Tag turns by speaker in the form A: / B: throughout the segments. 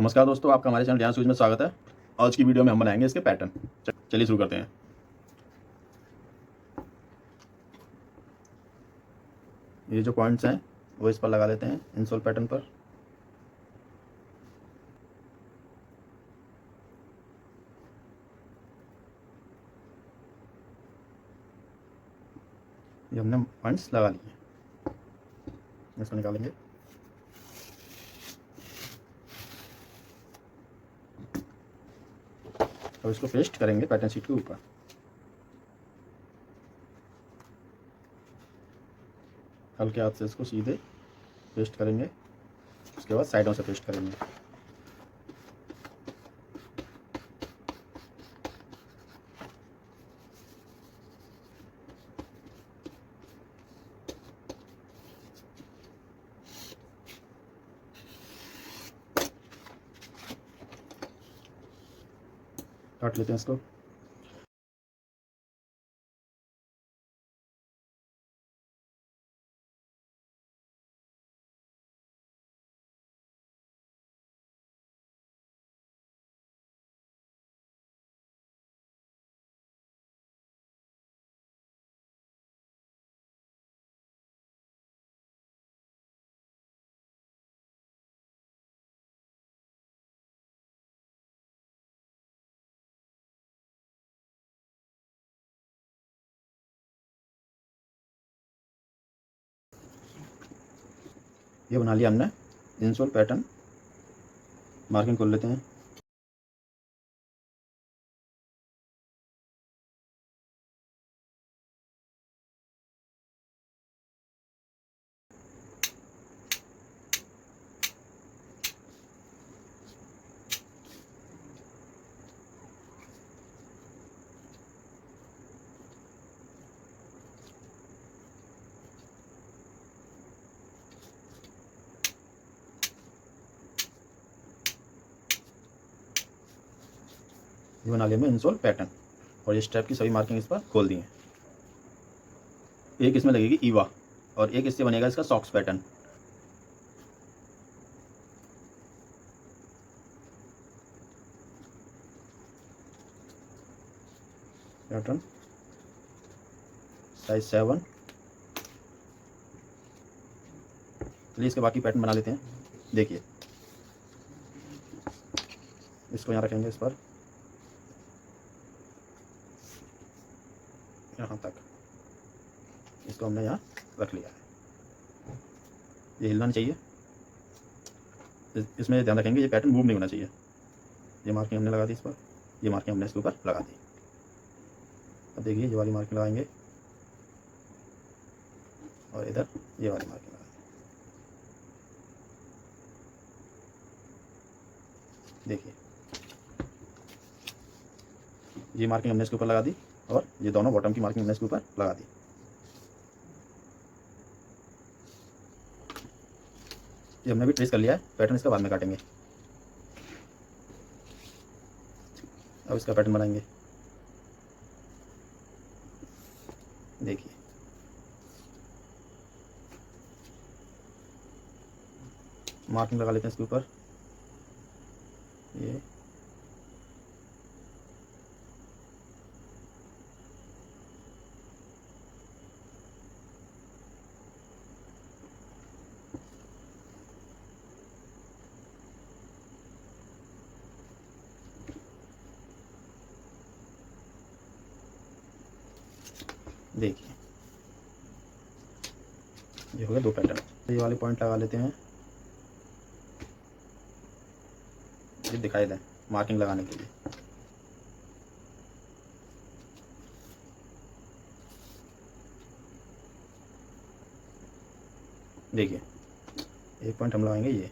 A: नमस्कार दोस्तों, आपका हमारे चैनल ध्यान सूझ में स्वागत है। आज की वीडियो में हम बनाएंगे इसके पैटर्न। चलिए शुरू करते हैं। ये जो पॉइंट्स हैं वो इस पर लगा लेते हैं, इंसोल पैटर्न पर। ये हमने पॉइंट्स लगा लिए, इसको निकालेंगे। और इसको पेस्ट करेंगे पैटर्न शीट के ऊपर। हल्के हाथ से इसको सीधे पेस्ट करेंगे, उसके बाद साइडों से पेस्ट करेंगे। काट लेते हैं इसको। ये बना लिया हमने इंसोल पैटर्न। मार्किंग खोल लेते हैं। ये बना लिया हमने इंसोल पैटर्न, और ये स्टेप की सभी मार्किंग इस पर खोल दी हैं। एक इसमें लगेगी ईवा, और एक इससे बनेगा इसका सॉक्स पैटर्न। Pattern size 7। चलिए इसके बाकी पैटर्न बना लेते हैं। देखिए, इसको यहाँ रखेंगे, इस पर यहाँ तक इसको हमने यहाँ रख लिया है। ये हिलना नहीं चाहिए। इसमें ध्यान रखेंगे ये पैटर्न मूव नहीं होना चाहिए। ये मार्किंग हमने लगा दी इस पर, ये मार्किंग हमने इसके ऊपर लगा दी। अब देखिए, ये वाली मार्किंग लगाएंगे और इधर ये वाली मार्किंग लगाएंगे। देखिए, ये मार्किंग हमने इसके ऊपर लगा दी, और ये दोनों बॉटम की मार्किंग हमने इसके ऊपर लगा दी। ये हमने भी ट्रेस कर लिया है। पैटर्न इसका बाद में काटेंगे। अब इसका पैटर्न बनाएंगे। देखिए, मार्किंग लगा लेते हैं इसके ऊपर। ये देखिए, ये हो गया दो पैटर्न। ये वाले पॉइंट लगा लेते हैं, ये दिखाई दें मार्किंग लगाने के लिए। देखिए, एक पॉइंट हम लगाएंगे ये,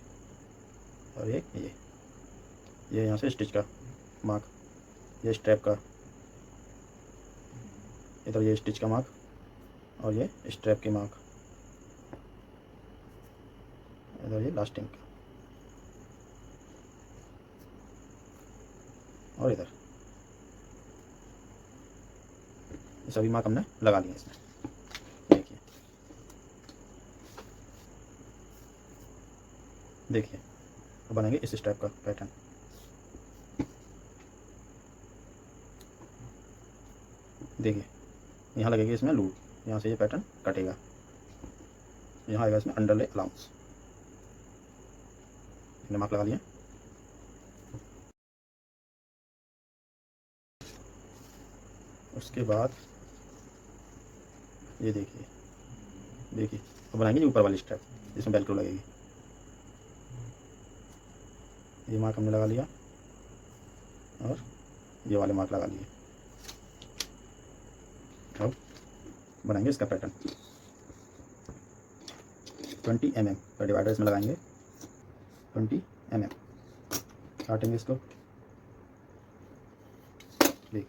A: और एक ये यहाँ से स्टिच का मार्क, ये स्ट्रैप का, इधर ये स्टिच का मार्क, और ये स्ट्रैप की मार्क, इधर ये लास्टिंग का, और इधर ये सभी मार्क हमने लगा लिए इसमें। देखिए, देखिए अब बनाएंगे इस स्टेप का पैटर्न। देखिए यहाँ लगेगी इसमें लूप, यहाँ से ये पैटर्न कटेगा, यहाँ आएगा इसमें अंडरले अलाउंस। मार्क लगा लिया। उसके बाद ये देखिए देखिए अब बनाएंगे ऊपर वाली स्टेप जिसमें वेलक्रो लगेगी। ये मार्क हमने लगा लिया और ये वाले मार्क लगा लिए। अब बनाएंगे इसका पैटर्न। 20 mm का डिवाइडर इसमें लगाएंगे, 20 mm काटेंगे इसको। देखिए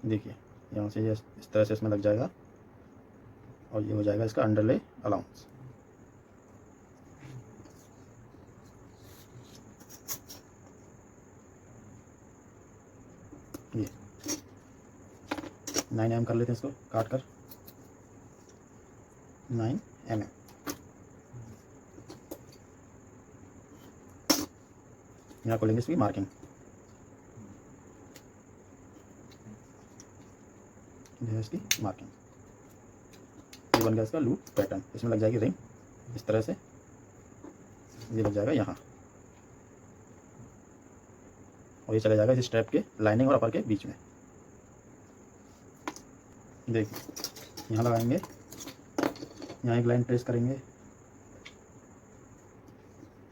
A: देखिए यहाँ से ये इस तरह से इसमें लग जाएगा और ये हो जाएगा इसका अंडरले अलाउंस। ये 9 mm कर लेते हैं इसको काट कर, 9 mm। यहाँ खोलेंगे इसकी मार्किंग। ये है इसकी मार्किंग। ये बन गया इसका लूप पैटर्न। इसमें लग जाएगी रिंग इस तरह से, ये लग जाएगा यहाँ और ये चला जाएगा इस स्ट्रैप के लाइनिंग और अपर के बीच में। देखिए यहाँ लगाएंगे, यहाँ एक लाइन ट्रेस करेंगे,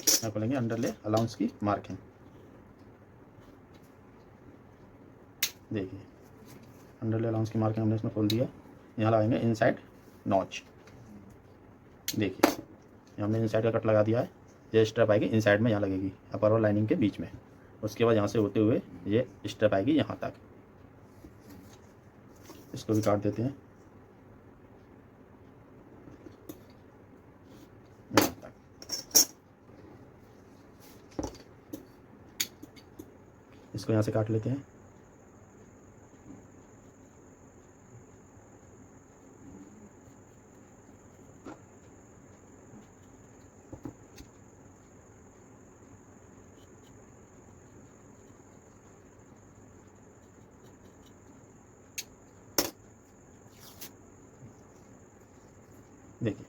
A: यहाँ खोलेंगे अंडरले अलाउंस की मार्किंग। देखिए अंडरले अलाउंस की मार्किंग हमने इसमें खोल दिया। यहाँ लगाएंगे इनसाइड नॉच। देखिए हमने इनसाइड का कट लगा दिया है। ये स्ट्रैप आएगी इनसाइड में, यहाँ लगेगी अपर और लाइनिंग के बीच में। उसके बाद यहाँ से होते हुए ये स्ट्रैप आएगी यहाँ तक। इसको भी काट देते हैं यहाँ तक। इसको यहाँ से काट लेते हैं। देखिए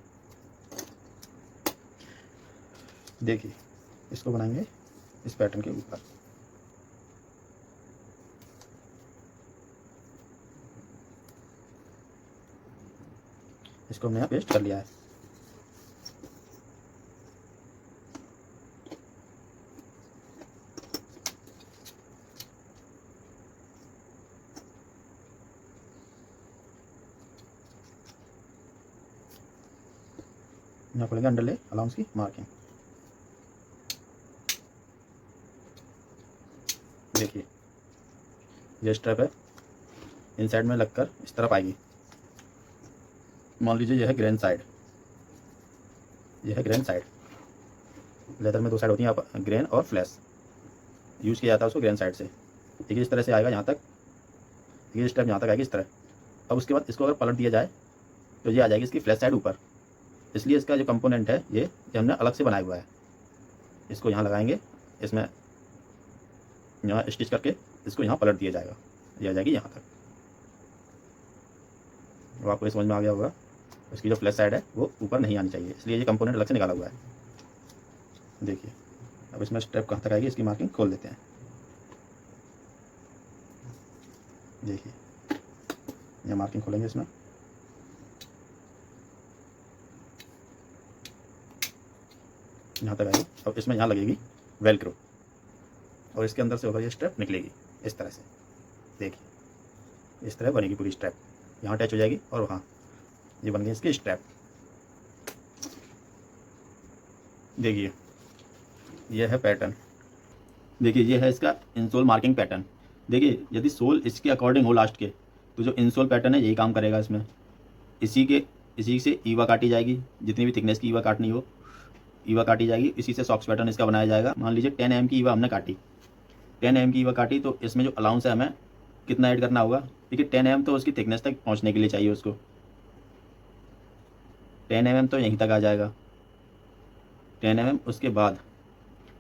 A: देखिए इसको बनाएंगे इस पैटर्न के ऊपर। इसको हमने यहाँ पेस्ट कर लिया है। यहाँ खोलेंगे अंडरले अलाउंस की मार्किंग। देखिए ये स्ट्रैप है, इनसाइड में लगकर इस तरफ आएगी। मान लीजिए यह है ग्रैंड साइड, यह है ग्रैंड साइड। लेदर में दो साइड होती हैं, आप ग्रैंड और फ्लैश यूज़ किया जाता है उसको ग्रैंड साइड से। ठीक है, इस तरह से आएगा यहाँ तक, ये स्ट्रैप यहाँ तक आएगी इस तरह। अब उसके बाद इसको अगर पलट दिया जाए तो ये आ जाएगी इसकी फ्लैश साइड ऊपर। इसलिए इसका जो कंपोनेंट है ये हमने अलग से बनाया हुआ है। इसको यहाँ लगाएंगे, इसमें यहाँ स्टिच करके इसको यहाँ पलट दिया जाएगा, ये आ जाएगी यहाँ तक। अब आपको ये समझ में आ गया होगा, इसकी जो फ्लैश साइड है वो ऊपर नहीं आनी चाहिए, इसलिए ये कंपोनेंट अलग से निकाला हुआ है। देखिए अब इसमें स्टेप कहाँ तक आएगी इसकी मार्किंग खोल देते हैं। देखिए ये मार्किंग खोलेंगे इसमें, यहाँ तक आएगी। अब इसमें यहाँ लगेगी वेलक्रो और इसके अंदर से होकर ये स्ट्रैप निकलेगी इस तरह से। देखिए इस तरह बनेगी पूरी स्ट्रैप, यहाँ अटैच हो जाएगी और वहाँ ये बन गई इसकी स्ट्रैप। देखिए ये है पैटर्न। देखिए ये है इसका इंसोल मार्किंग पैटर्न। देखिए यदि सोल इसके अकॉर्डिंग हो लास्ट के, तो जो इंसोल पैटर्न है यही काम करेगा इसमें। इसी से ईवा काटी जाएगी, जितनी भी थिकनेस की ईवा काटनी हो ईवा काटी जाएगी। इसी से सॉक्स पैटर्न इसका बनाया जाएगा। मान लीजिए 10 mm की ईवा हमने काटी, 10 mm की ईवा काटी, तो इसमें जो अलाउंस है हमें कितना ऐड करना होगा। ठीक है, 10 mm तो उसकी थिकनेस तक पहुंचने के लिए चाहिए उसको। 10 mm तो यहीं तक आ जाएगा, 10 mm। उसके बाद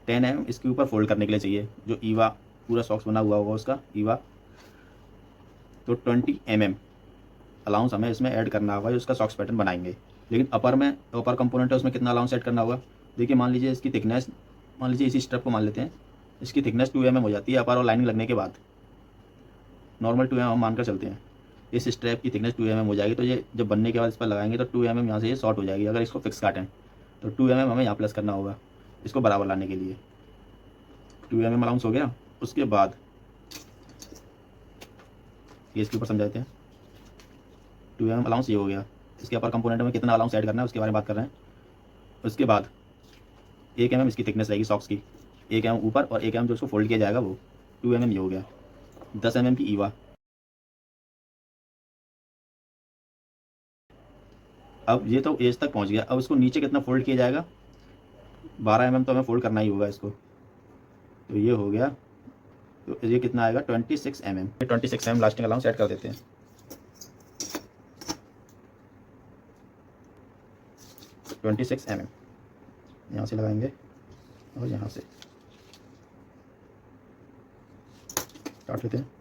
A: 10 mm इसके ऊपर फोल्ड करने के लिए चाहिए, जो ईवा पूरा सॉक्स बना हुआ होगा उसका ईवा, तो 20 mm अलाउंस हमें इसमें ऐड करना होगा, जो उसका सॉक्स पैटर्न बनाएंगे। लेकिन अपर में, अपर कंपोनेंट है, उसमें कितना अलाउंस ऐड करना होगा। देखिए मान लीजिए इसकी थिकनेस, मान लीजिए इसी स्ट्रप को मान लेते हैं, इसकी थिकनेस 2 mm हो जाती है अपर और लाइनिंग लगने के बाद। नॉर्मल 2 mm हम मानकर चलते हैं। इस स्ट्रैप की थिकनेस 2 mm हो जाएगी, तो ये जब बनने के बाद इस पर लगाएंगे तो 2 mm यहाँ से ये शॉर्ट हो जाएगी। अगर इसको फिक्स काटें तो 2 mm हमें यहाँ प्लस करना होगा इसको बराबर लाने के लिए। 2 mm अलाउंस हो गया। उसके बाद ये इसके ऊपर समझाते हैं, 2 mm अलाउंस ये हो गया। इसके अपर कंपोनेंट में कितना अलाउंस ऐड करना है उसके बारे में बात कर रहे हैं। उसके बाद 1 mm इसकी थिकनेस रहेगी सॉक्स की, 1 mm ऊपर और 1 mm जो उसको फोल्ड किया जाएगा वो 2 mm ये हो गया। 10 mm की ईवा। अब ये तो एज तक पहुंच गया, अब उसको नीचे कितना फोल्ड किया जाएगा, 12 mm तो हमें फोल्ड करना ही होगा इसको, तो ये हो गया। तो ये कितना आएगा 26 mm। 26 mm lasting allowance add कर देते हैं। 26 mm यहाँ से लगाएंगे और यहाँ से काट लेते हैं।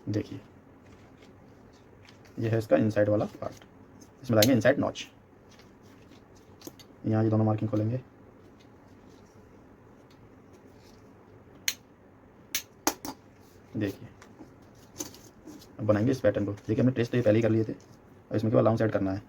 A: देखिए ये है इसका इनसाइड वाला पार्ट, इसमें लगाएंगे इनसाइड नॉच। यहाँ ये दोनों मार्किंग खोलेंगे, देखिए अब बनाएंगे इस पैटर्न को। देखिए हमने टेस्ट तो ये पहले ही कर लिए थे और इसमें केवल अलाउंस ऐड करना है।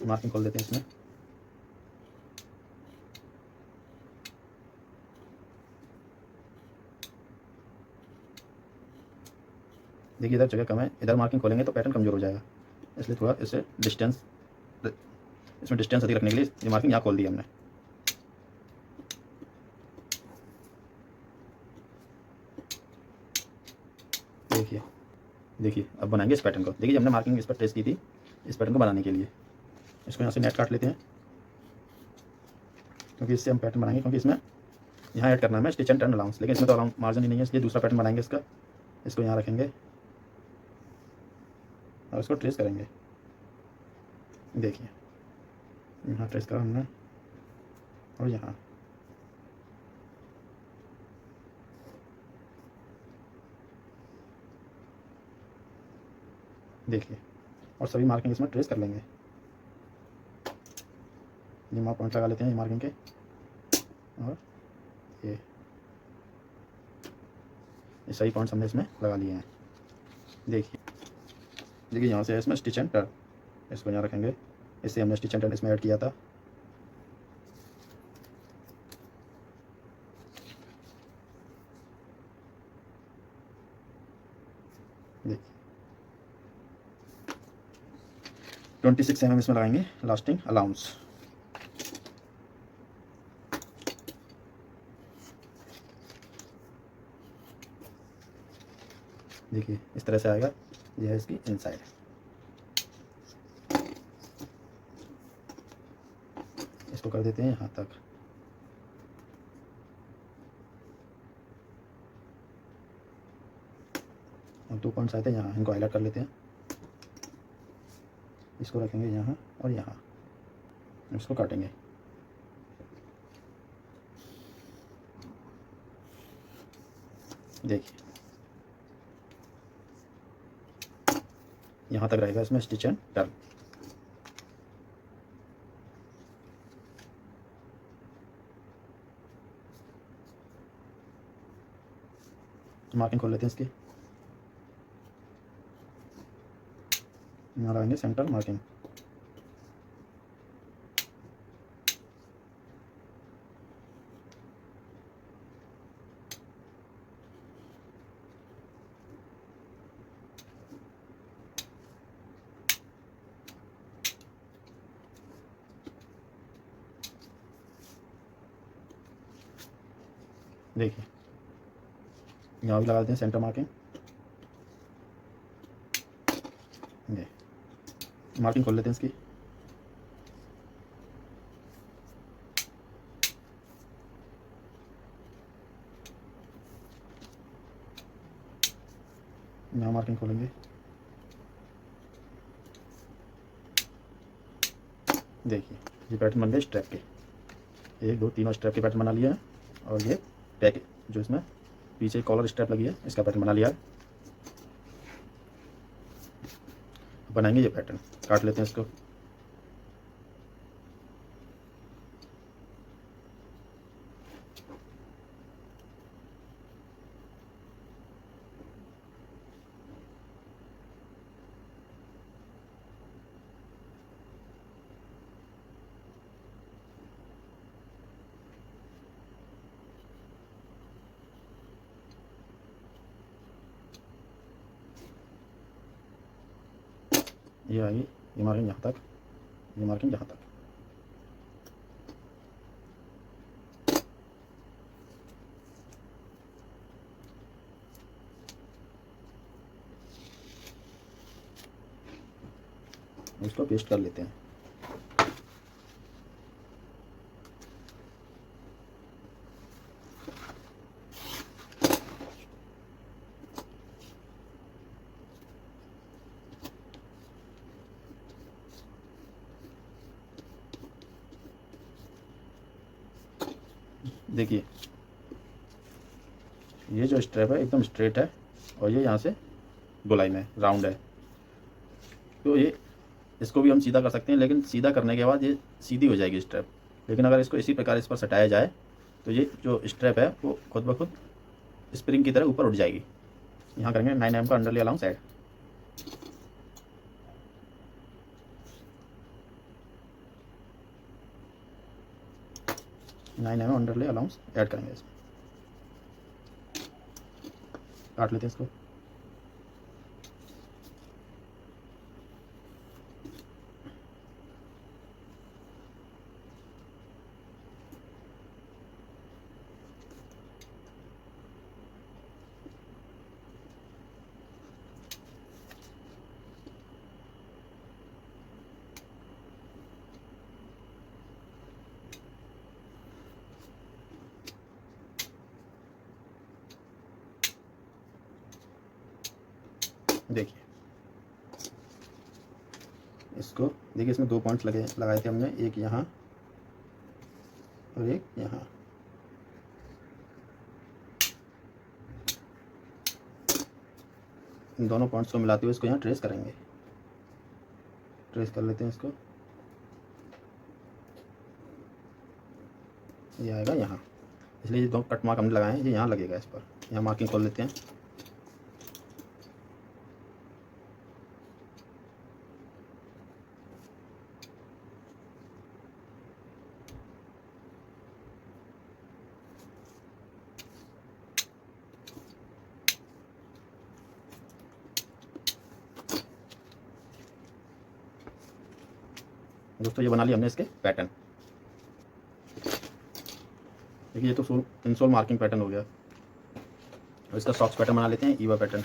A: मार्किंग खोल देते हैं इसमें। देखिए इधर जगह कम है, इधर मार्किंग खोलेंगे तो पैटर्न कमजोर हो जाएगा, इसलिए थोड़ा इससे डिस्टेंस, इसमें डिस्टेंस अधिक रखने के लिए ये मार्किंग यहाँ खोल दी हमने। देखिए देखिए अब बनाएंगे इस पैटर्न को। देखिए हमने मार्किंग इस पर ट्रेस की थी इस पैटर्न को बनाने के लिए। इसको यहाँ से नेट काट लेते हैं, क्योंकि इससे हम पैटर्न बनाएंगे, क्योंकि इसमें यहाँ ऐड करना है हमें स्टिच एंड टर्न अलाउंस, लेकिन इसमें तो अलाउंस मार्जिन ही नहीं है, इसलिए दूसरा पैटर्न बनाएंगे इसका। इसको यहाँ रखेंगे और इसको ट्रेस करेंगे। देखिए यहाँ ट्रेस करा हमने और यहाँ, देखिए और सभी मार्किंग इसमें ट्रेस कर लेंगे। ये मार्क पॉइंट लगा लेते हैं ये मार्किंग के, और ये सही पॉइंट्स हमने इसमें लगा लिए हैं। देखिए यहाँ से इसमें स्टिच एंड टर्न, इसको यहाँ रखेंगे, इससे हमने स्टिच एंड टर्न इसमें ऐड किया था। देखिए 26 mm इसमें लगाएंगे लास्टिंग अलाउंस। देखिए इस तरह से आएगा, यह है इसकी इनसाइड। इसको कर देते हैं यहाँ तक। और 2 पॉइंट्स आए थे यहाँ, इनको हाईलाइट कर लेते हैं। इसको रखेंगे यहाँ और यहाँ, इसको काटेंगे। देखिए यहाँ तक रहेगा इसमें स्टिच एंड टर्न। मार्किंग खोल लेते हैं इसकी, यहाँ लगाएंगे सेंटर मार्किंग। देखिए यहाँ भी लगा देते हैं सेंटर मार्किंग। ये मार्किंग खोल लेते हैं इसकी। यहाँ मार्किंग खोलेंगे। देखिए ये पैटर्न बन गए स्ट्रैप के, 1 2 3 स्ट्रैप के पैटर्न बना लिया है। और ये पैक जो इसमें पीछे कॉलर स्ट्रैप लगी है इसका पैटर्न बना लिया है। बनाएंगे ये पैटर्न, काट लेते हैं इसको। ये आएगी, ये मार्किंग यहाँ तक, ये मार्किंग यहाँ तक। इसको पेस्ट कर लेते हैं। देखिए ये जो स्ट्रैप है एकदम स्ट्रेट है और ये यहाँ से गोलाई में राउंड है, तो ये इसको भी हम सीधा कर सकते हैं, लेकिन सीधा करने के बाद ये सीधी हो जाएगी स्ट्रैप। लेकिन अगर इसको इसी प्रकार इस पर सटाया जाए तो ये जो स्ट्रैप है वो खुद ब खुद स्प्रिंग की तरह ऊपर उठ जाएगी। यहाँ करेंगे 9 mm का underlay allowance side. Nine M underlay allowance add करेंगे इसमें। काट लेते हैं इसको। देखिए इसको, देखिए इसमें 2 पॉइंट्स लगाए थे हमने, एक यहाँ और एक यहाँ। इन दोनों पॉइंट्स को मिलाते हुए इसको यहाँ ट्रेस करेंगे। ट्रेस कर लेते हैं इसको। ये आएगा यहाँ, इसलिए ये 2 कट मार्क हमने लगाए हैं ये यहाँ लगेगा इस पर। यहाँ मार्किंग खोल लेते हैं। दोस्तों ये बना लिया हमने इसके पैटर्न। देखिए ये तो इंसोल मार्किंग पैटर्न हो गया। और इसका सॉक्स पैटर्न बना लेते हैं, ईवा पैटर्न।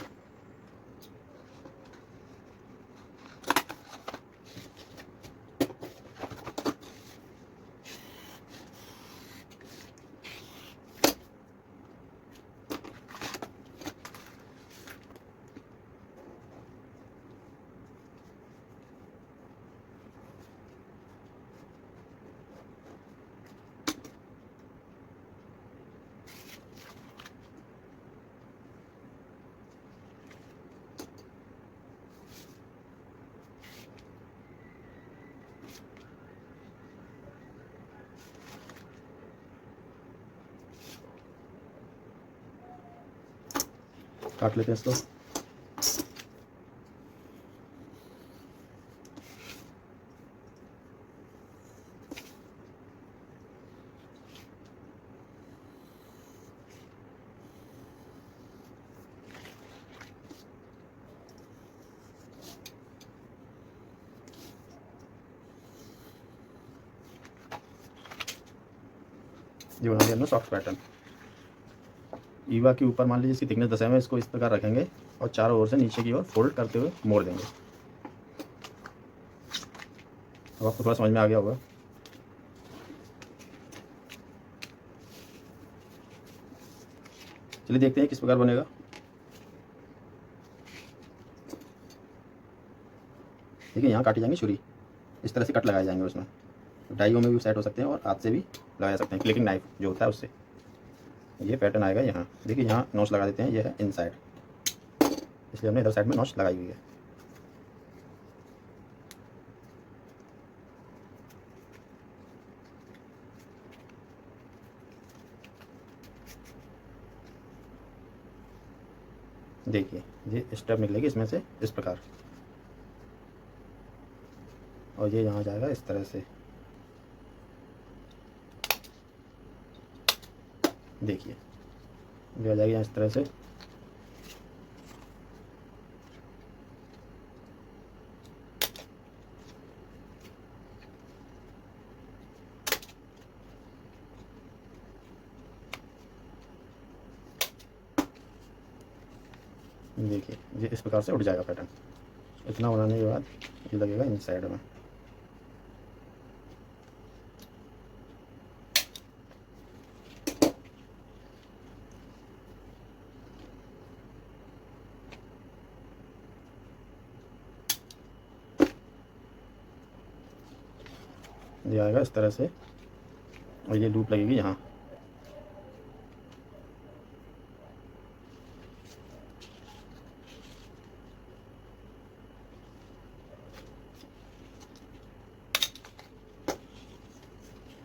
A: काट लेते हैं इसको। ये बना लिया हमने सॉफ्ट पैटर्न। ईवा के ऊपर मान लीजिए इसकी थिकनेस 10 है, इसको इस प्रकार रखेंगे और चारों ओर से नीचे की ओर फोल्ड करते हुए मोड़ देंगे। अब आपको थोड़ा समझ में आ गया होगा। चलिए देखते हैं किस प्रकार बनेगा। देखिए यहाँ काटी जाएंगी छुरी, इस तरह से कट लगाए जाएंगे उसमें। डाइयों में भी सेट हो सकते हैं और हाथ से भी लगाया सकते हैं, क्लिकिंग नाइफ जो होता है उससे। ये पैटर्न आएगा यहाँ। देखिए यहाँ नॉच लगा देते हैं, ये है इनसाइड, इसलिए हमने इधर साइड में नॉच लगाई हुई है। देखिए ये स्टेप निकलेगी इसमें से इस प्रकार, और ये यहाँ जाएगा इस तरह से। देखिए ये आ जाएगी यहाँ इस तरह से। देखिए ये इस प्रकार से उठ जाएगा पैटर्न। इतना बनाने के बाद ये लगेगा इन साइड में। ये आएगा इस तरह से, और ये लूप लगेगी यहाँ।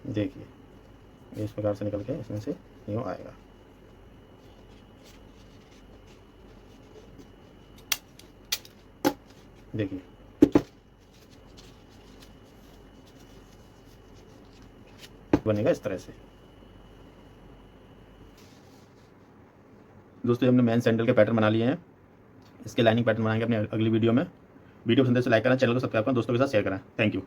A: देखिए इस प्रकार से निकल के इसमें से यूँ आएगा। देखिए बनेगा इस तरह से। दोस्तों हमने मेन सैंडल के पैटर्न बना लिए हैं, इसके लाइनिंग पैटर्न बनाएंगे अपनी अगली वीडियो में। वीडियो पसंद है तो लाइक करना, चैनल को सब्सक्राइब करना, दोस्तों के साथ शेयर करना। Thank you.